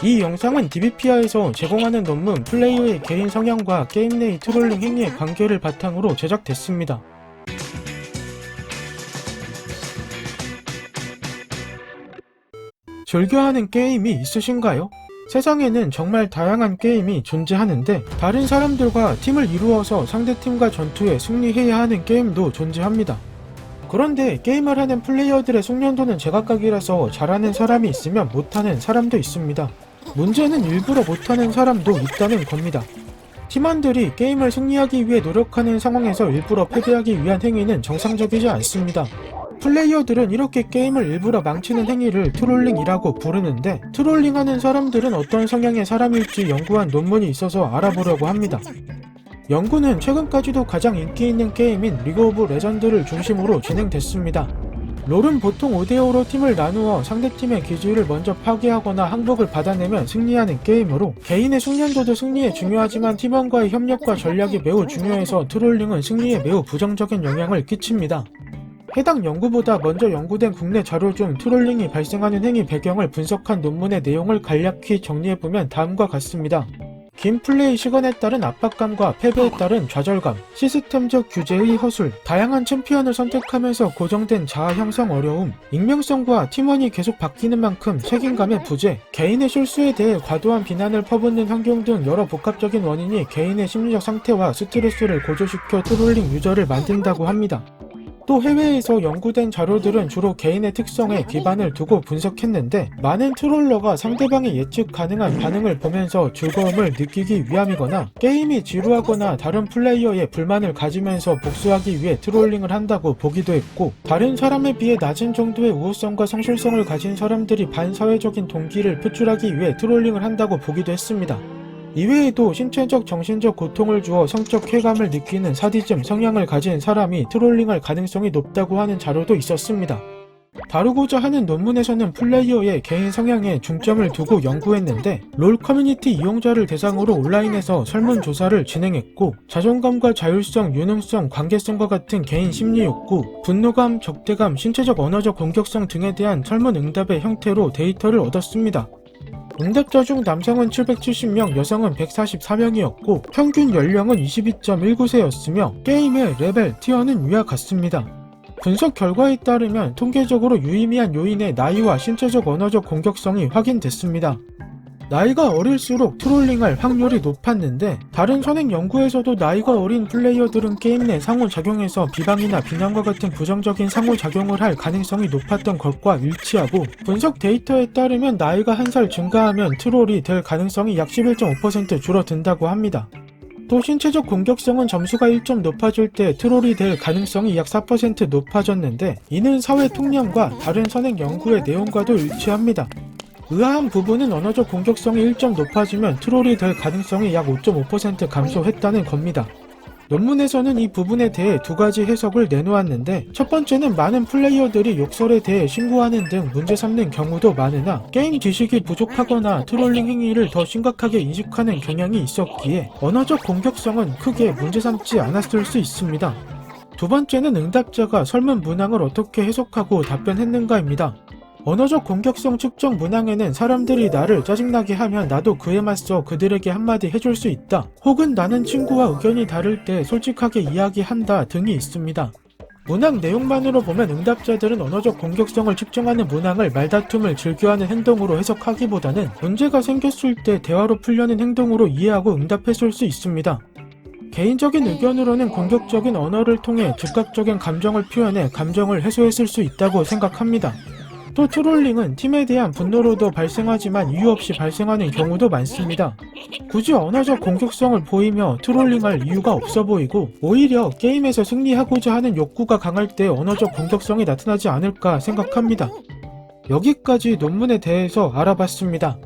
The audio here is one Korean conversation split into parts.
이 영상은 DBPI에서 제공하는 논문 플레이어의 개인 성향과 게임 내의 트롤링 행위의 관계를 바탕으로 제작됐습니다. 즐겨하는 게임이 있으신가요? 세상에는 정말 다양한 게임이 존재하는데 다른 사람들과 팀을 이루어서 상대팀과 전투에 승리해야 하는 게임도 존재합니다. 그런데 게임을 하는 플레이어들의 숙련도는 제각각이라서 잘하는 사람이 있으면 못하는 사람도 있습니다. 문제는 일부러 못하는 사람도 있다는 겁니다. 팀원들이 게임을 승리하기 위해 노력하는 상황에서 일부러 패배하기 위한 행위는 정상적이지 않습니다. 플레이어들은 이렇게 게임을 일부러 망치는 행위를 트롤링이라고 부르는데, 트롤링하는 사람들은 어떤 성향의 사람일지 연구한 논문이 있어서 알아보려고 합니다. 연구는 최근까지도 가장 인기 있는 게임인 리그 오브 레전드를 중심으로 진행됐습니다. 롤은 보통 5대5로 팀을 나누어 상대팀의 기지를 먼저 파괴하거나 항복을 받아내면 승리하는 게임으로, 개인의 숙련도도 승리에 중요하지만 팀원과의 협력과 전략이 매우 중요해서 트롤링은 승리에 매우 부정적인 영향을 끼칩니다. 해당 연구보다 먼저 연구된 국내 자료 중 트롤링이 발생하는 행위 배경을 분석한 논문의 내용을 간략히 정리해보면 다음과 같습니다. 긴 플레이 시간에 따른 압박감과 패배에 따른 좌절감, 시스템적 규제의 허술, 다양한 챔피언을 선택하면서 고정된 자아 형성 어려움, 익명성과 팀원이 계속 바뀌는 만큼 책임감의 부재, 개인의 실수에 대해 과도한 비난을 퍼붓는 환경 등 여러 복합적인 원인이 개인의 심리적 상태와 스트레스를 고조시켜 트롤링 유저를 만든다고 합니다. 또 해외에서 연구된 자료들은 주로 개인의 특성에 기반을 두고 분석했는데, 많은 트롤러가 상대방의 예측 가능한 반응을 보면서 즐거움을 느끼기 위함이거나 게임이 지루하거나 다른 플레이어의 불만을 가지면서 복수하기 위해 트롤링을 한다고 보기도 했고, 다른 사람에 비해 낮은 정도의 우호성과 성실성을 가진 사람들이 반사회적인 동기를 표출하기 위해 트롤링을 한다고 보기도 했습니다. 이외에도 신체적, 정신적 고통을 주어 성적 쾌감을 느끼는 사디즘 성향을 가진 사람이 트롤링할 가능성이 높다고 하는 자료도 있었습니다. 다루고자 하는 논문에서는 플레이어의 개인 성향에 중점을 두고 연구했는데, 롤 커뮤니티 이용자를 대상으로 온라인에서 설문조사를 진행했고, 자존감과 자율성, 유능성, 관계성과 같은 개인 심리 욕구, 분노감, 적대감, 신체적 언어적 공격성 등에 대한 설문 응답의 형태로 데이터를 얻었습니다. 응답자 중 남성은 770명, 여성은 144명이었고 평균 연령은 22.19세였으며 게임의 레벨, 티어는 위와 같습니다. 분석 결과에 따르면 통계적으로 유의미한 요인의 나이와 신체적 언어적 공격성이 확인됐습니다. 나이가 어릴수록 트롤링할 확률이 높았는데, 다른 선행 연구에서도 나이가 어린 플레이어들은 게임 내 상호작용에서 비방이나 비난과 같은 부정적인 상호작용을 할 가능성이 높았던 것과 일치하고, 분석 데이터에 따르면 나이가 한 살 증가하면 트롤이 될 가능성이 약 11.5% 줄어든다고 합니다. 또 신체적 공격성은 점수가 1점 높아질 때 트롤이 될 가능성이 약 4% 높아졌는데, 이는 사회 통념과 다른 선행 연구의 내용과도 일치합니다. 의아한 부분은 언어적 공격성이 1점 높아지면 트롤이 될 가능성이 약 5.5% 감소했다는 겁니다. 논문에서는 이 부분에 대해 두 가지 해석을 내놓았는데, 첫 번째는 많은 플레이어들이 욕설에 대해 신고하는 등 문제 삼는 경우도 많으나 게임 지식이 부족하거나 트롤링 행위를 더 심각하게 인식하는 경향이 있었기에 언어적 공격성은 크게 문제 삼지 않았을 수 있습니다. 두 번째는 응답자가 설문 문항을 어떻게 해석하고 답변했는가입니다. 언어적 공격성 측정 문항에는 사람들이 나를 짜증나게 하면 나도 그에 맞서 그들에게 한마디 해줄 수 있다, 혹은 나는 친구와 의견이 다를 때 솔직하게 이야기한다 등이 있습니다. 문항 내용만으로 보면 응답자들은 언어적 공격성을 측정하는 문항을 말다툼을 즐겨하는 행동으로 해석하기보다는 문제가 생겼을 때 대화로 풀려는 행동으로 이해하고 응답했을 수 있습니다. 개인적인 의견으로는 공격적인 언어를 통해 즉각적인 감정을 표현해 감정을 해소했을 수 있다고 생각합니다. 또 트롤링은 팀에 대한 분노로도 발생하지만 이유 없이 발생하는 경우도 많습니다. 굳이 언어적 공격성을 보이며 트롤링할 이유가 없어 보이고, 오히려 게임에서 승리하고자 하는 욕구가 강할 때 언어적 공격성이 나타나지 않을까 생각합니다. 여기까지 논문에 대해서 알아봤습니다.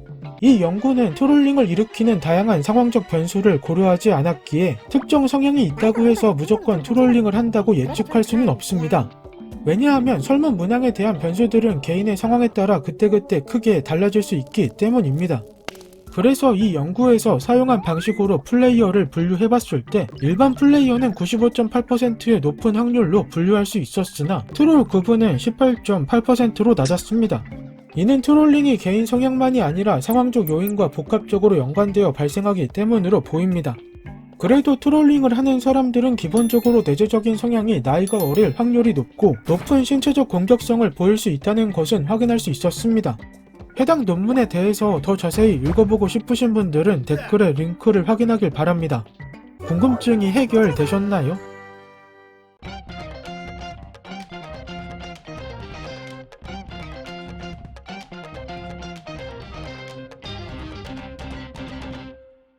이 연구는 트롤링을 일으키는 다양한 상황적 변수를 고려하지 않았기에 특정 성향이 있다고 해서 무조건 트롤링을 한다고 예측할 수는 없습니다. 왜냐하면 설문 문항에 대한 변수들은 개인의 상황에 따라 그때그때 크게 달라질 수 있기 때문입니다. 그래서 이 연구에서 사용한 방식으로 플레이어를 분류해봤을 때 일반 플레이어는 95.8%의 높은 확률로 분류할 수 있었으나 트롤 구분은 18.8%로 낮았습니다. 이는 트롤링이 개인 성향만이 아니라 상황적 요인과 복합적으로 연관되어 발생하기 때문으로 보입니다. 그래도 트롤링을 하는 사람들은 기본적으로 내재적인 성향이 나이가 어릴 확률이 높고 높은 신체적 공격성을 보일 수 있다는 것은 확인할 수 있었습니다. 해당 논문에 대해서 더 자세히 읽어보고 싶으신 분들은 댓글에 링크를 확인하길 바랍니다. 궁금증이 해결되셨나요?